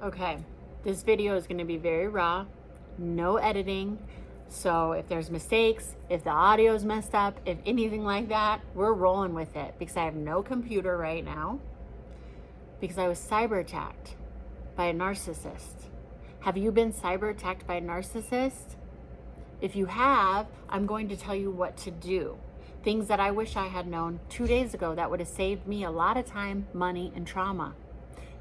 Okay, this video is going to be very raw, no editing. So if there's mistakes, if the audio is messed up, if anything like that, we're rolling with it because I have no computer right now because I was cyber attacked by a narcissist. Have you been cyber attacked by a narcissist? If you have, I'm going to tell you what to do. Things that I wish I had known 2 days ago that would have saved me a lot of time, money, and trauma.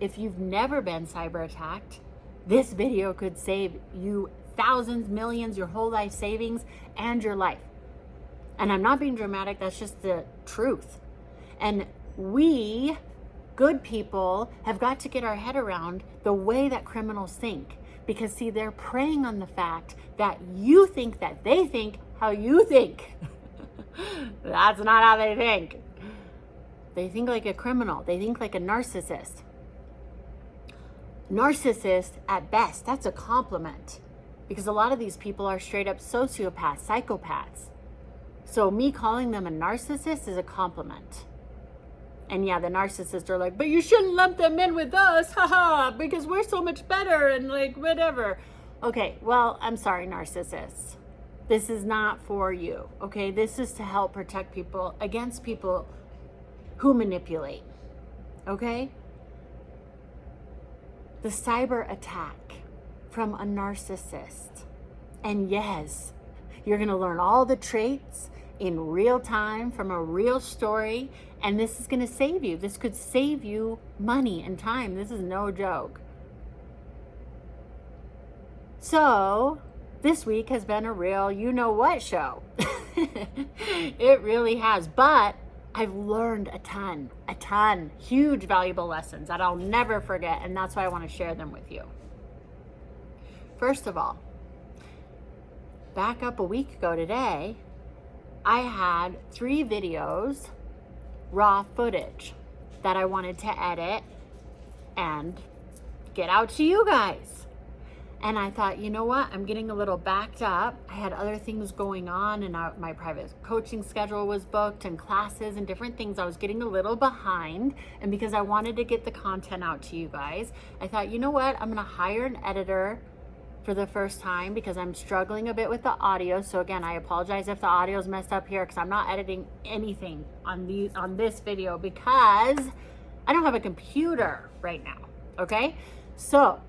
If you've never been cyber attacked, this video could save you thousands, millions, your whole life savings, and your life. And I'm not being dramatic, that's just the truth. And we, good people, have got to get our head around the way that criminals think. Because see, they're preying on the fact that you think that they think how you think. That's not how they think. They think like a criminal. They think like a narcissist. Narcissist, at best, that's a compliment. Because a lot of these people are straight up sociopaths, psychopaths. So me calling them a narcissist is a compliment. And yeah, the narcissists are like, but you shouldn't lump them in with us, haha, because we're so much better and like whatever. Okay, well, I'm sorry, narcissists. This is not for you, okay? This is to help protect people against people who manipulate, okay? The cyber attack from a narcissist. And yes, you're gonna learn all the traits in real time from a real story, and this is gonna save you. This could save you money and time. This is no joke. So, this week has been a real you-know-what show. It really has, but I've learned a ton, huge valuable lessons that I'll never forget, and that's why I want to share them with you. First of all, back up a week ago today, I had 3 videos, raw footage, that I wanted to edit and get out to you guys. And I thought, you know what? I'm getting a little backed up. I had other things going on, and my private coaching schedule was booked and classes and different things. I was getting a little behind. And because I wanted to get the content out to you guys, I thought, you know what? I'm going to hire an editor for the first time because I'm struggling a bit with the audio. So again, I apologize if the audio is messed up here because I'm not editing anything on this video because I don't have a computer right now. Okay? So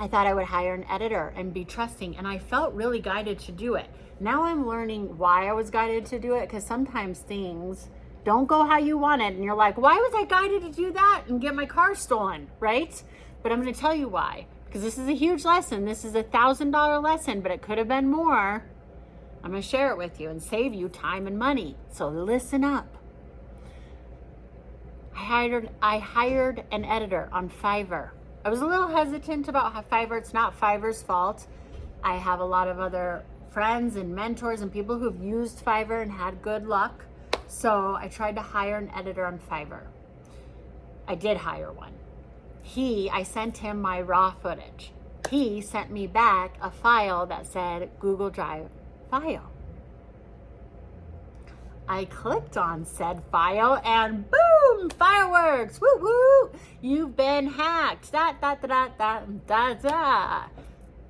I thought I would hire an editor and be trusting, and I felt really guided to do it. Now I'm learning why I was guided to do it, because sometimes things don't go how you want it, and you're like, why was I guided to do that and get my car stolen, right? But I'm going to tell you why, because this is a huge lesson. This is $1,000 lesson, but it could have been more. I'm going to share it with you and save you time and money. So listen up. I hired an editor on Fiverr. I was a little hesitant about Fiverr. It's not Fiverr's fault. I have a lot of other friends and mentors and people who've used Fiverr and had good luck. So I tried to hire an editor on Fiverr. I did hire one. I sent him my raw footage. He sent me back a file that said Google Drive file. I clicked on said file and boom, fireworks, woo woo, you've been hacked, da da da da da da.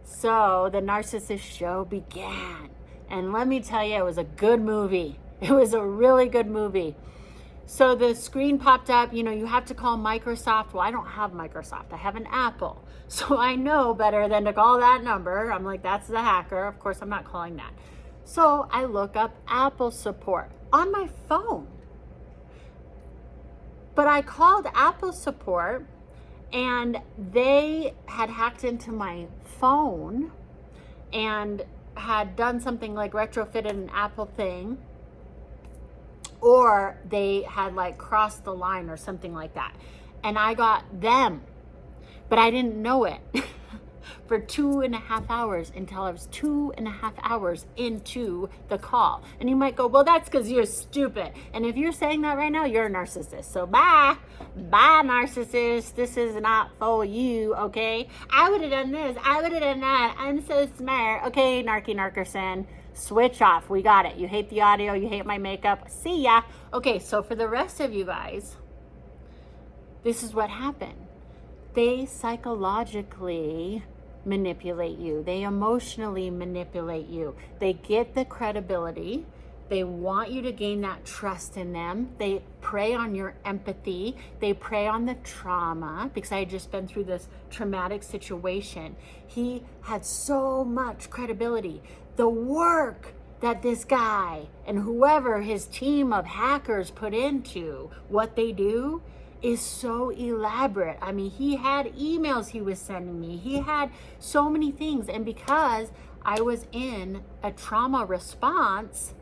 So the narcissist show began. And let me tell you, it was a good movie. It was a really good movie. So the screen popped up, you have to call Microsoft. Well, I don't have Microsoft, I have an Apple. So I know better than to call that number. I'm like, that's the hacker. Of course, I'm not calling that. So I look up Apple support on my phone. But I called Apple support and they had hacked into my phone and had done something like retrofitted an Apple thing, or they had like crossed the line or something like that. And I got them, but I didn't know it for 2.5 hours until I was 2.5 hours into the call. And you might go, well, that's because you're stupid. And if you're saying that right now, you're a narcissist. So bye, narcissist. This is not for you, okay? I would have done this. I would have done that. I'm so smart. Okay, narcissist. Switch off. We got it. You hate the audio. You hate my makeup. See ya. Okay, so for the rest of you guys, this is what happened. They psychologically manipulate you. They emotionally manipulate you. They get the credibility. They want you to gain that trust in them. They prey on your empathy. They prey on the trauma, because I had just been through this traumatic situation. He had so much credibility. The work that this guy and whoever his team of hackers put into what they do is so elaborate. I mean, he had emails he was sending me. He had so many things. And because I was in a trauma response,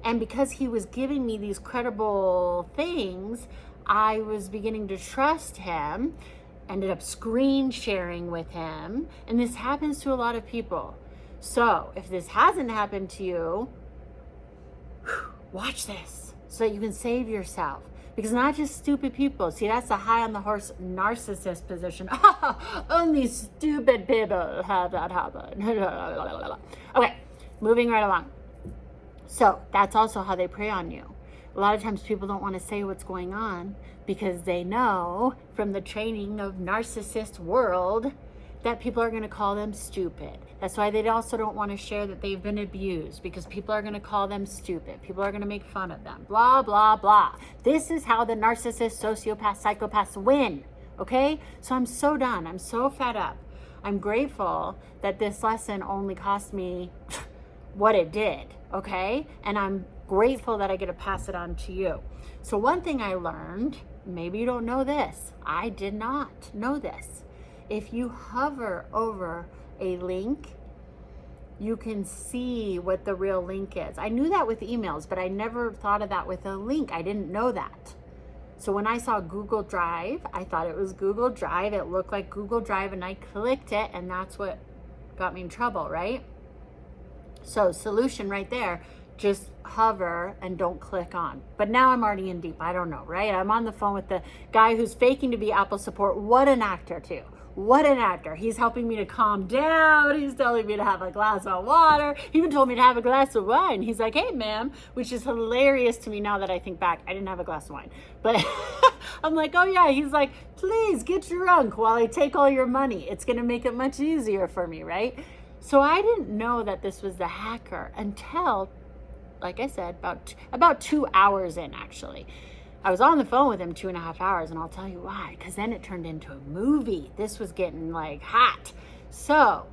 and because he was giving me these credible things, I was beginning to trust him, ended up screen sharing with him. And this happens to a lot of people. So if this hasn't happened to you, watch this so that you can save yourself. Because not just stupid people. See, that's the high on the horse narcissist position. Only stupid people have that happen. Okay, moving right along. So that's also how they prey on you. A lot of times people don't want to say what's going on because they know from the training of narcissist world that people are going to call them stupid. That's why they also don't want to share that they've been abused, because people are going to call them stupid. People are going to make fun of them. Blah, blah, blah. This is how the narcissists, sociopaths, psychopaths win. Okay? So I'm so done. I'm so fed up. I'm grateful that this lesson only cost me what it did. Okay? And I'm grateful that I get to pass it on to you. So one thing I learned, maybe you don't know this. I did not know this. If you hover over a link, you can see what the real link is. I knew that with emails, but I never thought of that with a link. I didn't know that. So when I saw Google Drive, I thought it was Google Drive. It looked like Google Drive, and I clicked it, and that's what got me in trouble, right? So solution right there, just hover and don't click on. But now I'm already in deep. I don't know, right? I'm on the phone with the guy who's faking to be Apple support. What an actor, too. What an actor. He's helping me to calm down. He's telling me to have a glass of water. He even told me to have a glass of wine. He's like, hey, ma'am, which is hilarious to me now that I think back. I didn't have a glass of wine. But I'm like, oh, yeah. He's like, please get drunk while I take all your money. It's going to make it much easier for me, right? So I didn't know that this was the hacker until, like I said, about 2 hours in, actually. I was on the phone with him 2.5 hours, and I'll tell you why, because then it turned into a movie. This was getting like hot. So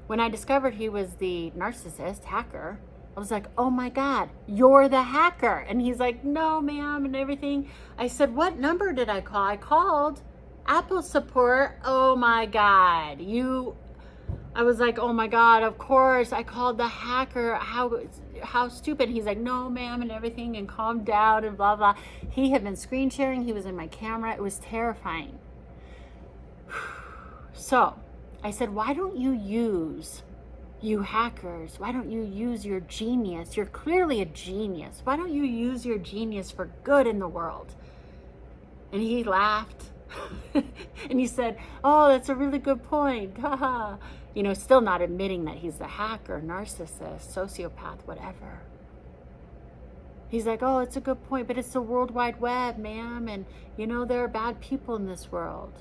when I discovered he was the narcissist hacker, I was like, oh my God, you're the hacker. And he's like, no, ma'am, and everything. I said, what number did I call? I called Apple support. Oh my God, I was like, oh my God, of course, I called the hacker. How stupid. He's like, no, ma'am, and everything, and calm down, and blah, blah. He had been screen sharing. He was in my camera. It was terrifying. So I said, why don't you hackers, why don't you use your genius? You're clearly a genius. Why don't you use your genius for good in the world? And he laughed. And he said, oh, that's a really good point. Haha. You know, still not admitting that he's the hacker, narcissist, sociopath, whatever. He's like, oh, it's a good point, but it's the World Wide Web, ma'am. And, you know, there are bad people in this world.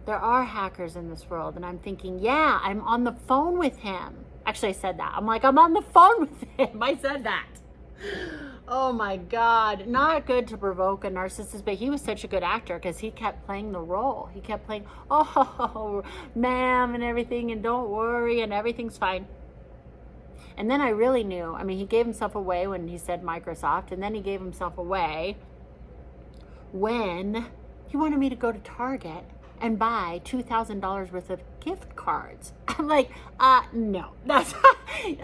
There are hackers in this world. And I'm thinking, yeah, I'm on the phone with him. Actually, I said that. I'm like, I'm on the phone with him. I said that. Oh my God. Not good to provoke a narcissist, but he was such a good actor because he kept playing the role. He kept playing, oh, ma'am, and everything, and don't worry, and everything's fine. And then I really knew, I mean, he gave himself away when he said Microsoft, and then he gave himself away when he wanted me to go to Target and buy $2,000 worth of gift cards. I'm like, no, that's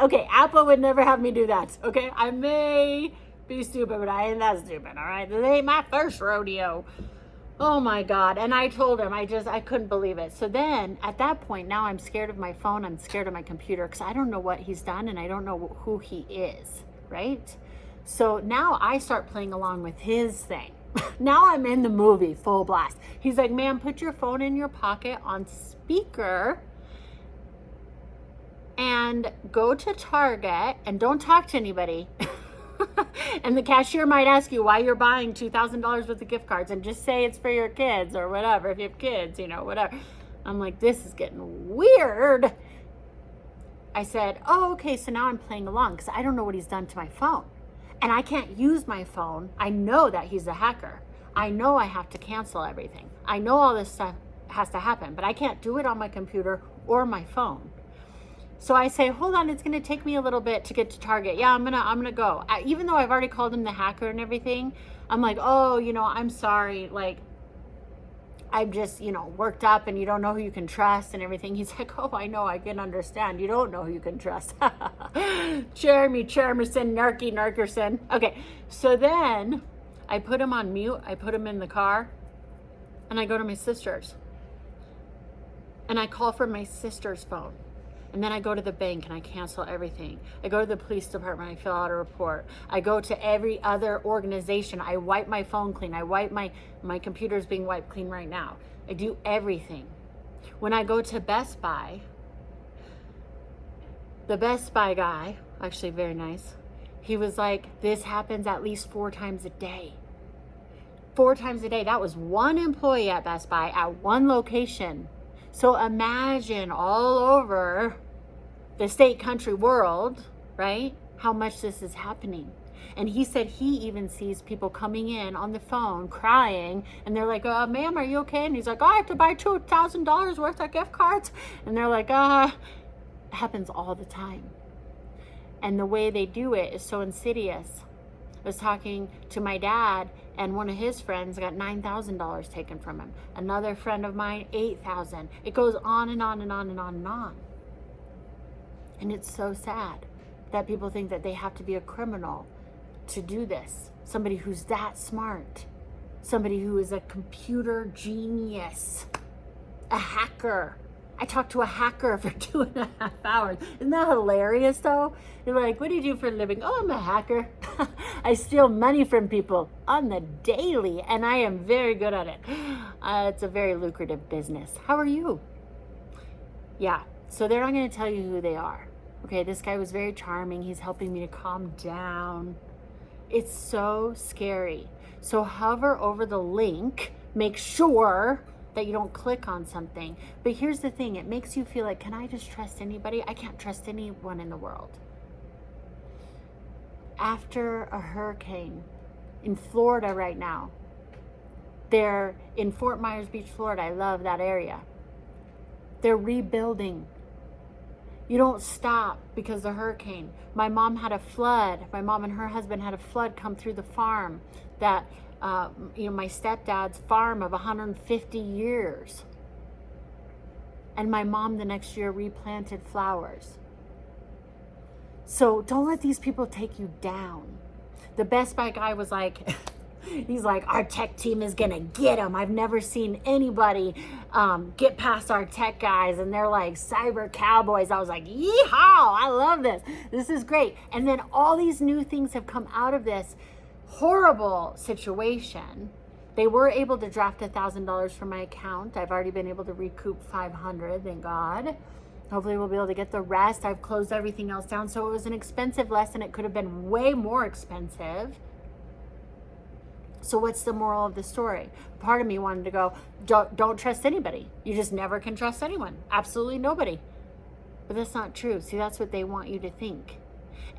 okay. Apple would never have me do that. Okay, I may be stupid, but I ain't that stupid. All right, this ain't my first rodeo. Oh my God. And I told him, I couldn't believe it. So then at that point, now I'm scared of my phone. I'm scared of my computer because I don't know what he's done and I don't know who he is. Right. So now I start playing along with his thing. Now I'm in the movie full blast. He's like, ma'am, put your phone in your pocket on speaker and go to Target and don't talk to anybody. And the cashier might ask you why you're buying $2,000 worth of gift cards, and just say it's for your kids or whatever. If you have kids, whatever. I'm like, this is getting weird. I said, oh, okay, so now I'm playing along because I don't know what he's done to my phone. And I can't use my phone. I know that he's a hacker. I know I have to cancel everything. I know all this stuff has to happen, but I can't do it on my computer or my phone. So I say, hold on, it's going to take me a little bit to get to Target. Yeah, I'm gonna go. Even though I've already called him the hacker and everything, I'm like, oh, I'm sorry. Like, I'm just, worked up, and you don't know who you can trust and everything. He's like, oh, I know, I can understand. You don't know who you can trust. Narkerson. Okay, so then I put him on mute. I put him in the car, and I go to my sister's. And I call from my sister's phone. And then I go to the bank and I cancel everything. I go to the police department, I fill out a report. I go to every other organization. I wipe my phone clean. I wipe my computer's being wiped clean right now. I do everything. When I go to Best Buy, the Best Buy guy, actually very nice, he was like, this happens at least 4 times a day. 4 times a day. That was one employee at Best Buy at one location. So imagine all over the state, country, world, right? How much this is happening. And he said he even sees people coming in on the phone crying, and they're like, ma'am, are you okay? And he's like, oh, I have to buy $2,000 worth of gift cards. And they're like, it happens all the time. And the way they do it is so insidious. I was talking to my dad, and one of his friends got $9,000 taken from him. Another friend of mine, $8,000. It goes on and on and on and on and on. And it's so sad that people think that they have to be a criminal to do this. Somebody who's that smart. Somebody who is a computer genius. A hacker. I talked to a hacker for 2.5 hours. Isn't that hilarious, though? They're like, what do you do for a living? Oh, I'm a hacker. I steal money from people on the daily, and I am very good at it. It's a very lucrative business. How are you? Yeah, so they're not going to tell you who they are. Okay, this guy was very charming. He's helping me to calm down. It's so scary. So hover over the link. Make sure that you don't click on something. But here's the thing, it makes you feel like, can I just trust anybody? I can't trust anyone in the world. After a hurricane in Florida right now, they're in Fort Myers Beach, Florida. I love that area. They're rebuilding. You don't stop because of the hurricane. My mom had a flood. My mom and her husband had a flood come through the farm that my stepdad's farm of 150 years. And my mom the next year replanted flowers. So don't let these people take you down. The Best Buy guy was like, he's like, our tech team is gonna get them. I've never seen anybody get past our tech guys, and they're like cyber cowboys. I was like, yeehaw, I love this. This is great. And then all these new things have come out of this horrible situation. They were able to draft $1,000 from my account. I've already been able to recoup $500, thank God. Hopefully we'll be able to get the rest. I've closed everything else down. So it was an expensive lesson. It could have been way more expensive. So what's the moral of the story? Part of me wanted to go, don't trust anybody. You just never can trust anyone. Absolutely nobody. But that's not true. See, that's what they want you to think.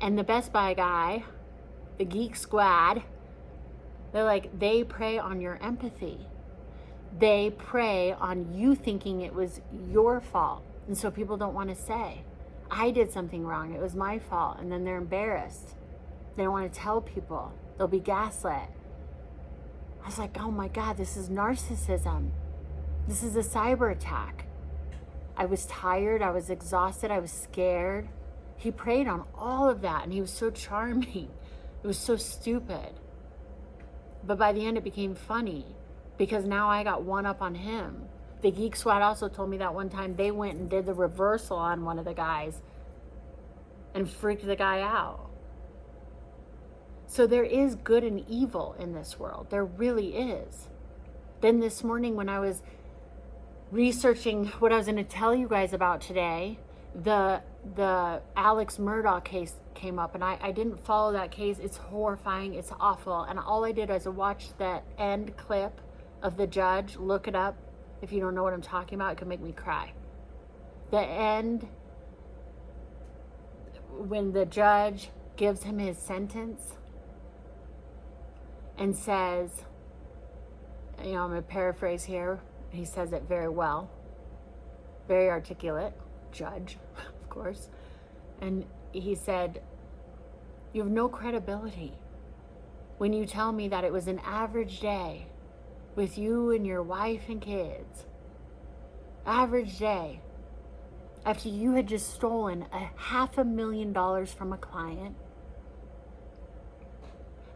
And the Best Buy guy, the Geek Squad, they're like, they prey on your empathy. They prey on you thinking it was your fault. And so people don't want to say, I did something wrong. It was my fault. And then they're embarrassed. They don't want to tell people. They'll be gaslit. I was like, oh my God, this is narcissism. This is a cyber attack. I was tired. I was exhausted. I was scared. He preyed on all of that. And he was so charming. It was so stupid. But by the end, it became funny because now I got one up on him. The Geek Squad also told me that one time they went and did the reversal on one of the guys and freaked the guy out. So there is good and evil in this world. There really is. Then this morning when I was researching what I was going to tell you guys about today, the the Alex Murdaugh case came up, and I didn't follow that case. It's horrifying. It's awful. And all I did was watch that end clip of the judge. Look it up. If you don't know what I'm talking about, it could make me cry. The end, when the judge gives him his sentence and says, I'm going to paraphrase here. He says it very well. Very articulate. Judge, of course. And he said, you have no credibility when you tell me that it was an average day with you and your wife and kids. Average day. After you had just stolen $500,000 from a client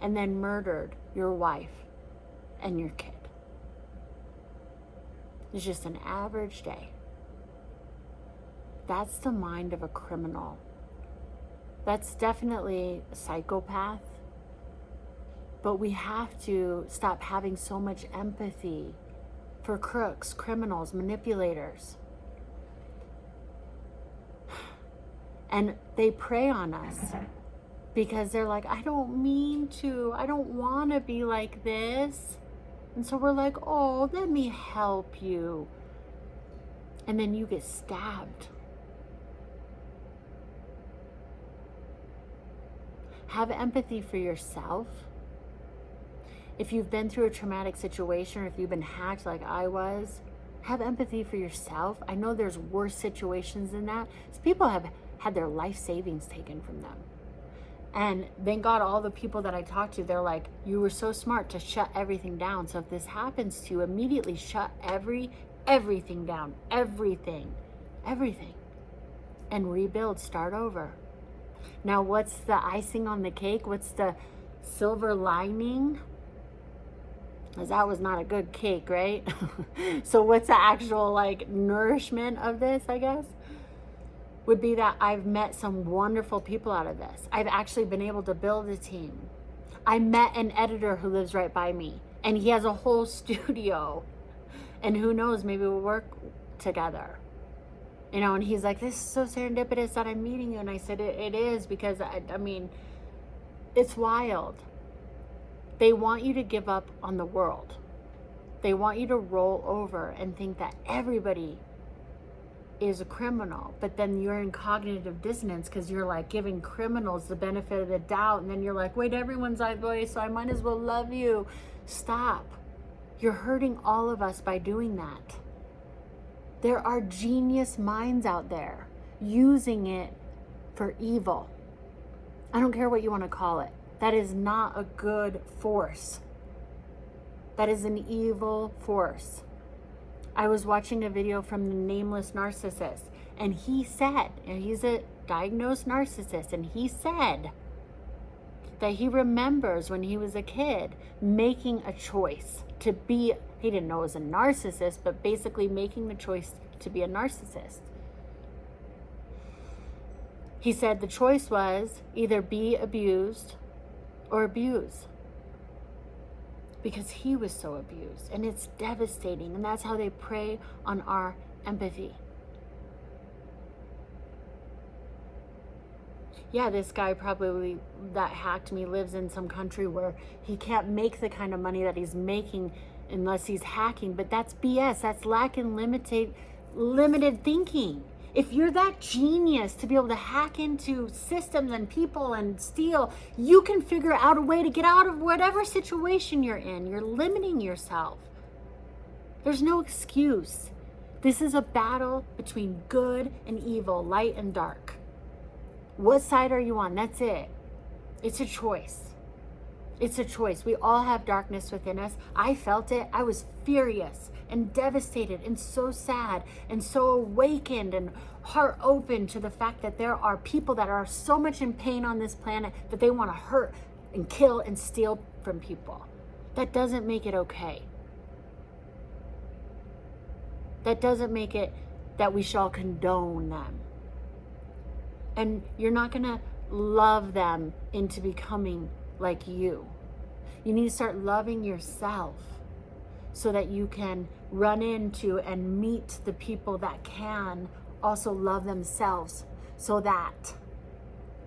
and then murdered your wife and your kid. It's just an average day. That's the mind of a criminal. That's definitely a psychopath. But we have to stop having so much empathy for crooks, criminals, manipulators. And they prey on us because they're like, I don't mean to. I don't want to be like this. And so we're like, oh, let me help you. And then you get stabbed. Have empathy for yourself. If you've been through a traumatic situation, or if you've been hacked like I was, have empathy for yourself. I know there's worse situations than that. So people have had their life savings taken from them. And thank God all the people that I talked to, they're like, you were so smart to shut everything down. So if this happens to you, immediately shut everything down. Everything. And rebuild, start over. Now, what's the icing on the cake? What's the silver lining? Because that was not a good cake, right? So what's the actual nourishment of this, I guess? Would be that I've met some wonderful people out of this. I've actually been able to build a team. I met an editor who lives right by me, and he has a whole studio. And who knows, maybe we'll work together. And he's like, this is so serendipitous that I'm meeting you. And I said, it is, because I mean, it's wild. They want you to give up on the world. They want you to roll over and think that everybody is a criminal, but then you're in cognitive dissonance because you're like giving criminals the benefit of the doubt, and then you're like, wait, everyone's that way, so I might as well love you. Stop. You're hurting all of us by doing that. There are genius minds out there using it for evil. I don't care what you want to call it. That is not a good force. That is an evil force. I was watching a video from the Nameless Narcissist, and he said, and he's a diagnosed narcissist, and he said that he remembers when he was a kid making a choice to be, he didn't know it was a narcissist, but basically making the choice to be a narcissist. He said the choice was either be abused or abuse. Because he was so abused, and it's devastating, and that's how they prey on our empathy. Yeah, this guy probably that hacked me lives in some country where he can't make the kind of money that he's making unless he's hacking, but that's BS. That's lacking limited thinking. If you're that genius to be able to hack into systems and people and steal, you can figure out a way to get out of whatever situation you're in. You're limiting yourself. There's no excuse. This is a battle between good and evil, light and dark. What side are you on? That's it. It's a choice. It's a choice. We all have darkness within us. I felt it. I was furious and devastated and so sad and so awakened and heart open to the fact that there are people that are so much in pain on this planet that they want to hurt and kill and steal from people. That doesn't make it okay. That doesn't make it that we shall condone them. And you're not going to love them into becoming like you. You need to start loving yourself so that you can run into and meet the people that can also love themselves, so that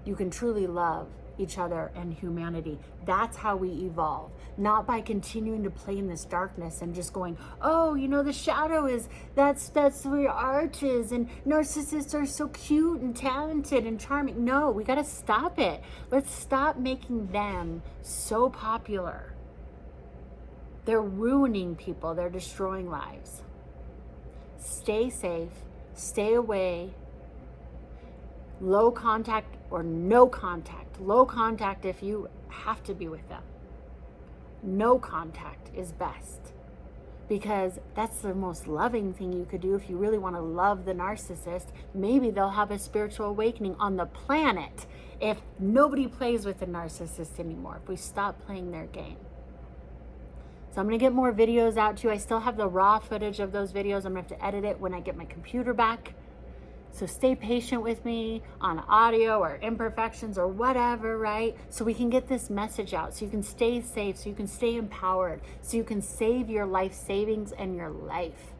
you can truly love each other and humanity. That's how we evolve, not by continuing to play in this darkness and just going, oh, you know, the shadow is, that's where art is, and narcissists are so cute and talented and charming. No, we got to stop it. Let's stop making them so popular. They're ruining people. They're destroying lives. Stay safe, stay away. Low contact or no contact. Low contact if you have to be with them. No contact is best, because that's the most loving thing you could do if you really want to love the narcissist. Maybe they'll have a spiritual awakening on the planet if nobody plays with the narcissist anymore, if we stop playing their game. So I'm going to get more videos out to you. I still have the raw footage of those videos. I'm going to have to edit it when I get my computer back. So stay patient with me on audio or imperfections or whatever, right? So we can get this message out, so you can stay safe, so you can stay empowered, so you can save your life savings and your life.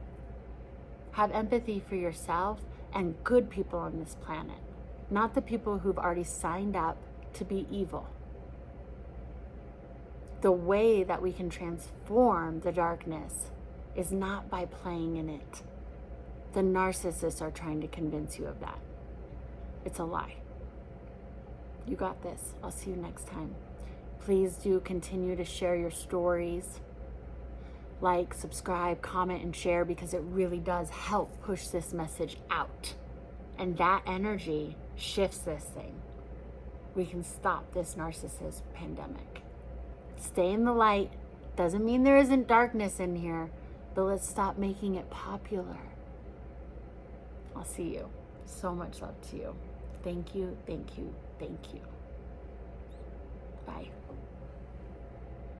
Have empathy for yourself and good people on this planet, not the people who've already signed up to be evil. The way that we can transform the darkness is not by playing in it. The narcissists are trying to convince you of that. It's a lie. You got this. I'll see you next time. Please do continue to share your stories. Like, subscribe, comment, and share, because it really does help push this message out. And that energy shifts this thing. We can stop this narcissist pandemic. Stay in the light. Doesn't mean there isn't darkness in here, but let's stop making it popular. I'll see you. So much love to you. Thank you, thank you, thank you. Bye.